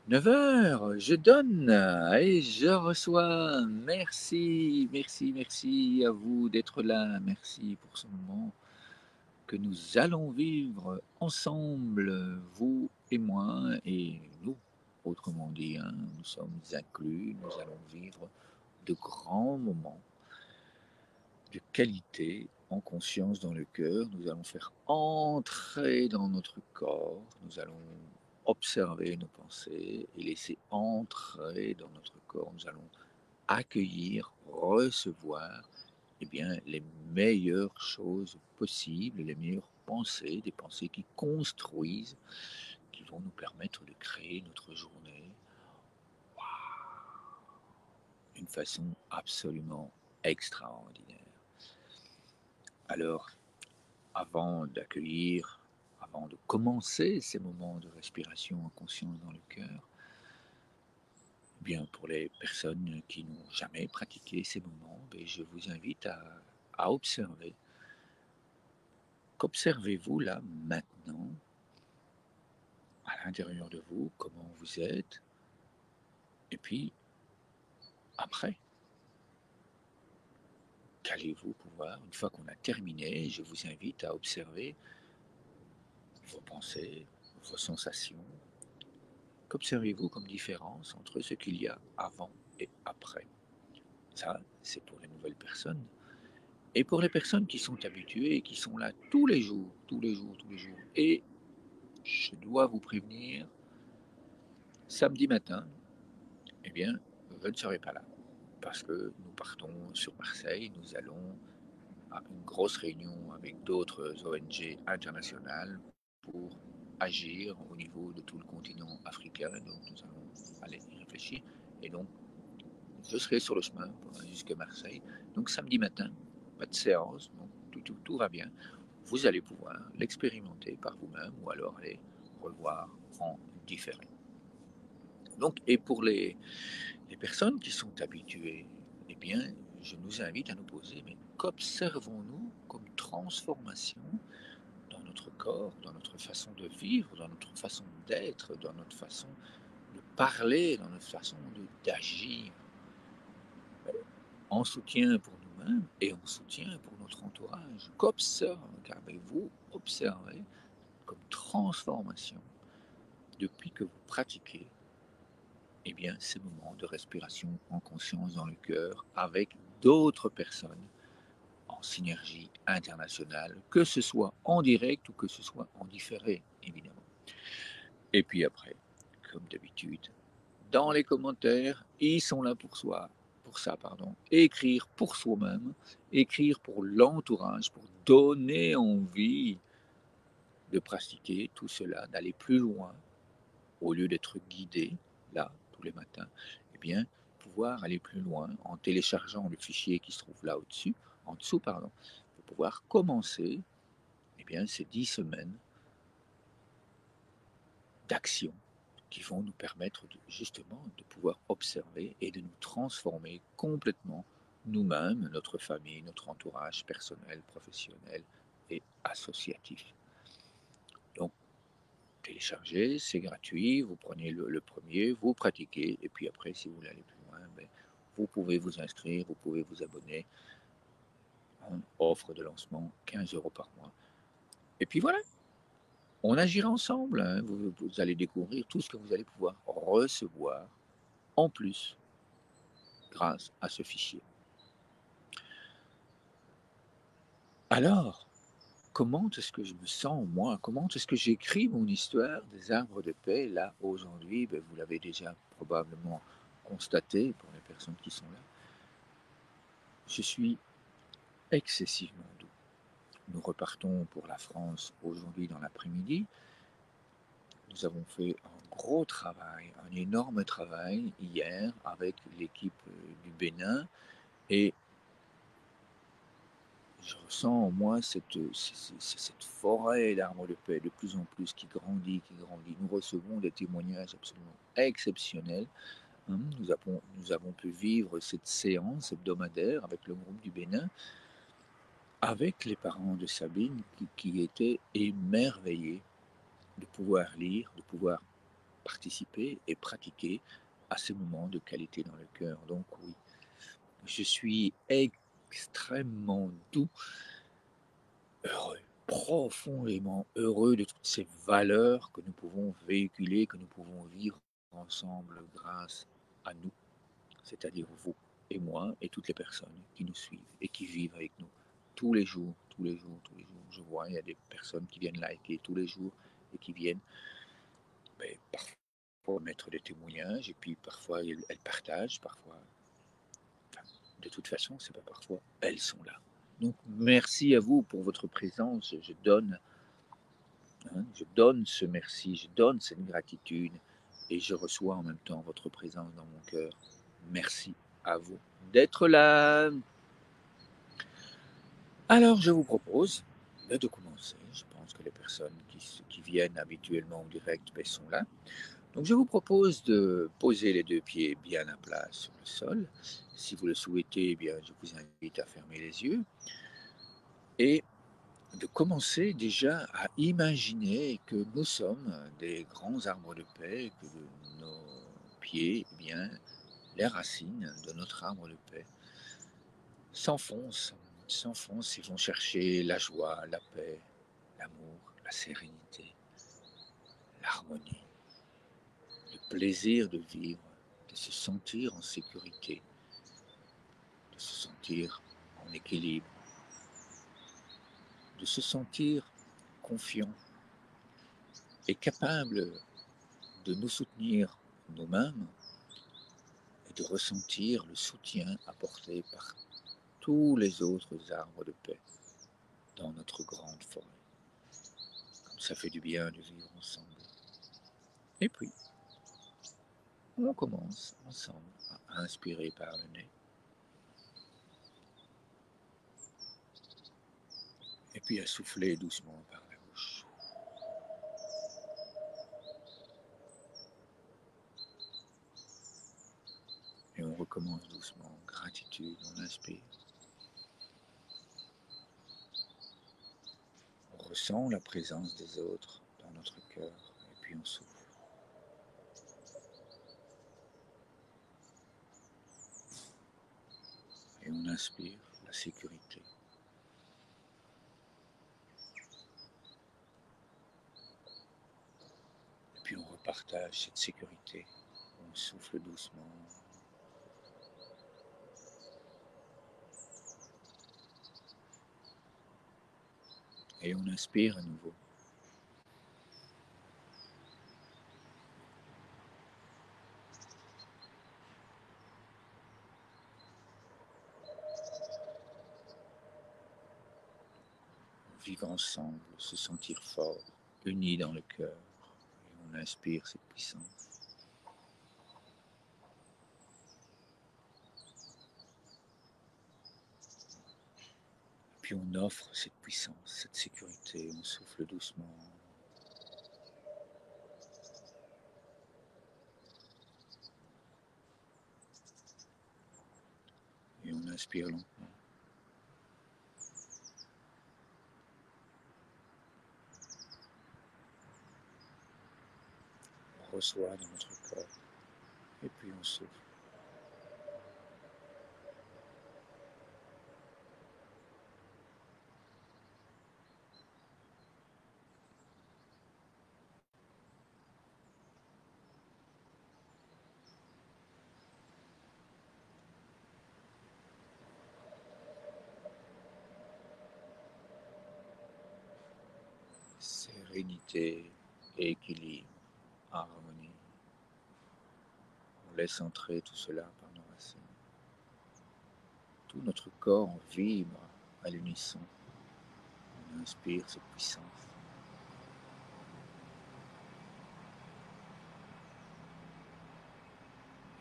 9 heures, je donne et je reçois. Merci, merci, merci à vous d'être là. Merci pour ce moment que nous allons vivre ensemble, vous et moi, et nous. Autrement dit, hein, nous sommes inclus, nous allons vivre de grands moments de qualité en conscience dans le cœur. Nous allons faire entrer dans notre corps, nous allons observer nos pensées et laisser entrer dans notre corps. Nous allons accueillir, recevoir eh bien, les meilleures choses possibles, les meilleures pensées, des pensées qui construisent, qui vont nous permettre de créer notre journée d'une façon absolument extraordinaire. Alors, avant de commencer ces moments de respiration en conscience dans le cœur, eh bien pour les personnes qui n'ont jamais pratiqué ces moments, ben, je vous invite à observer. Qu'observez-vous là maintenant, à l'intérieur de vous, comment vous êtes, et puis après, qu'allez-vous pouvoir, une fois qu'on a terminé, je vous invite à observer vos pensées, vos sensations. Qu'observez-vous comme différence entre ce qu'il y a avant et après? Ça, c'est pour les nouvelles personnes. Et pour les personnes qui sont habituées et qui sont là tous les jours, tous les jours, tous les jours. Et je dois vous prévenir, samedi matin, eh bien, je ne serai pas là. Parce que nous partons sur Marseille, nous allons à une grosse réunion avec d'autres ONG internationales pour agir au niveau de tout le continent africain. Donc nous allons aller y réfléchir. Et donc, je serai sur le chemin jusqu'à Marseille. Donc samedi matin, pas de séance, donc tout va bien. Vous allez pouvoir l'expérimenter par vous-même ou alors aller revoir en différé. Donc, et pour les personnes qui sont habituées, eh bien, je nous invite à nous poser, mais qu'observons-nous comme transformation dans notre corps, dans notre façon de vivre, dans notre façon d'être, dans notre façon de parler, dans notre façon d'agir, en soutien pour nous-mêmes et en soutien pour notre entourage. Qu'avez-vous observé comme transformation depuis que vous pratiquez eh bien, ces moments de respiration en conscience dans le cœur avec d'autres personnes en synergie internationale, que ce soit en direct ou que ce soit en différé, évidemment. Et puis après, comme d'habitude, dans les commentaires, ils sont là pour ça, pardon. Écrire pour soi-même, écrire pour l'entourage, pour donner envie de pratiquer tout cela, d'aller plus loin, au lieu d'être guidé, là, tous les matins, eh bien, pouvoir aller plus loin en téléchargeant le fichier qui se trouve là au-dessus, en dessous, pardon, pour pouvoir commencer, eh bien, ces 10 semaines d'action qui vont nous permettre justement de pouvoir observer et de nous transformer complètement nous-mêmes, notre famille, notre entourage personnel, professionnel et associatif. Donc, téléchargez, c'est gratuit, vous prenez le premier, vous pratiquez, et puis après, si vous voulez aller plus loin, ben, vous pouvez vous inscrire, vous pouvez vous abonner. Hein, offre de lancement, 15 € par mois. Et puis voilà, on agira ensemble. Hein, vous allez découvrir tout ce que vous allez pouvoir recevoir en plus grâce à ce fichier. Alors, comment est-ce que je me sens, moi? Comment est-ce que j'écris mon histoire des arbres de paix, là, aujourd'hui? Ben, vous l'avez déjà probablement constaté pour les personnes qui sont là. Je suis excessivement doux. Nous repartons pour la France aujourd'hui dans l'après-midi. Nous avons fait un gros travail, un énorme travail hier avec l'équipe du Bénin et je ressens en moi cette forêt d'arbres de paix de plus en plus qui grandit, qui grandit. Nous recevons des témoignages absolument exceptionnels. Hein. Nous avons pu vivre cette séance hebdomadaire avec le groupe du Bénin, avec les parents de Sabine qui étaient émerveillés de pouvoir lire, de pouvoir participer et pratiquer à ces moments de qualité dans le cœur. Donc oui, je suis extrêmement doux, heureux, profondément heureux de toutes ces valeurs que nous pouvons véhiculer, que nous pouvons vivre ensemble grâce à nous, c'est-à-dire vous et moi et toutes les personnes qui nous suivent et qui vivent avec nous tous les jours, tous les jours, tous les jours. Je vois, il y a des personnes qui viennent liker tous les jours et qui viennent parfois mettre des témoignages et puis parfois elles partagent, parfois, enfin, de toute façon, c'est pas parfois, elles sont là. Donc merci à vous pour votre présence. Je donne, hein, je donne ce merci, je donne cette gratitude et je reçois en même temps votre présence dans mon cœur. Merci à vous d'être là. Alors je vous propose de commencer. Je pense que les personnes qui viennent habituellement au direct sont là. Donc je vous propose de poser les deux pieds bien à plat sur le sol. Si vous le souhaitez, eh bien, je vous invite à fermer les yeux et de commencer déjà à imaginer que nous sommes des grands arbres de paix, que nos pieds, eh bien, les racines de notre arbre de paix s'enfoncent, s'enfoncent et vont chercher la joie, la paix, l'amour, la sérénité, l'harmonie, le plaisir de vivre, de se sentir en sécurité, de se sentir en équilibre, de se sentir confiant et capable de nous soutenir nous-mêmes et de ressentir le soutien apporté par tous les autres arbres de paix dans notre grande forêt. Comme ça fait du bien de vivre ensemble. Et puis, on commence ensemble à inspirer par le nez. Et puis à souffler doucement par la bouche. Et on recommence doucement. Gratitude, on inspire. On ressent la présence des autres dans notre cœur. Et puis on souffle. Et on inspire la sécurité. Et puis on repartage cette sécurité. On souffle doucement. Et on inspire à nouveau. Vivre ensemble, se sentir fort, unis dans le cœur. Et on inspire cette puissance. Puis on offre cette puissance, cette sécurité, on souffle doucement. Et on inspire lentement. On reçoit dans notre corps. Et puis on souffle. Sérénité, équilibre, harmonie. On laisse entrer tout cela par nos racines. Tout notre corps vibre à l'unisson. On inspire cette puissance.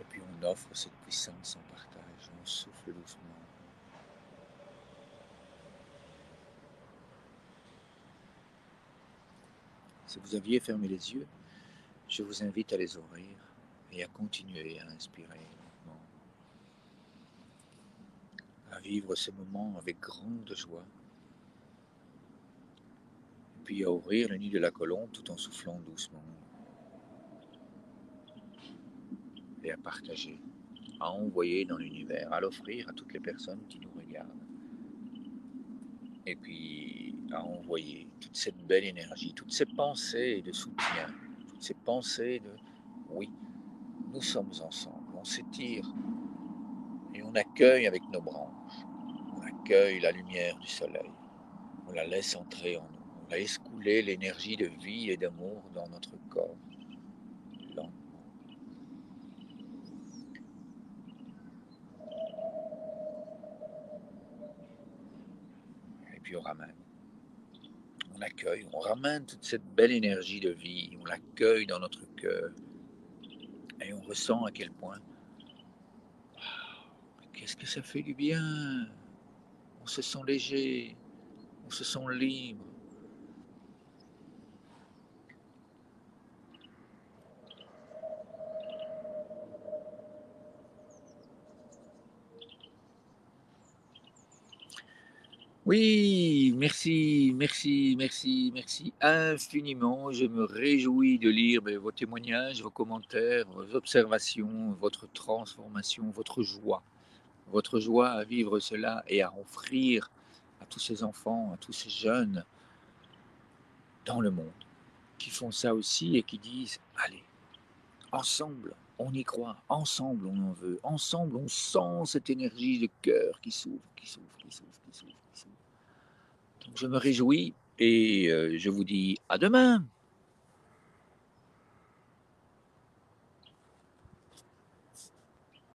Et puis on offre cette puissance en partage. On souffle doucement. Si vous aviez fermé les yeux, je vous invite à les ouvrir et à continuer à inspirer lentement, à vivre ces moments avec grande joie, et puis à ouvrir le nid de la colombe tout en soufflant doucement. et à partager, à envoyer dans l'univers, à l'offrir à toutes les personnes qui nous regardent. Et puis à envoyer toute cette belle énergie, toutes ces pensées de soutien, toutes ces pensées de oui, nous sommes ensemble, on s'étire et on accueille avec nos branches, on accueille la lumière du soleil, on la laisse entrer en nous, on laisse couler l'énergie de vie et d'amour dans notre corps, lentement. Et puis on accueille, on ramène toute cette belle énergie de vie, on l'accueille dans notre cœur et on ressent à quel point, qu'est-ce que ça fait du bien, on se sent léger, on se sent libre. Oui, merci, merci, merci, merci infiniment. Je me réjouis de lire vos témoignages, vos commentaires, vos observations, votre transformation, votre joie à vivre cela et à offrir à tous ces enfants, à tous ces jeunes dans le monde qui font ça aussi et qui disent, allez, ensemble, on y croit, ensemble on en veut, ensemble on sent cette énergie de cœur qui s'ouvre, qui s'ouvre, qui s'ouvre, qui s'ouvre, qui s'ouvre. Donc je me réjouis et je vous dis à demain.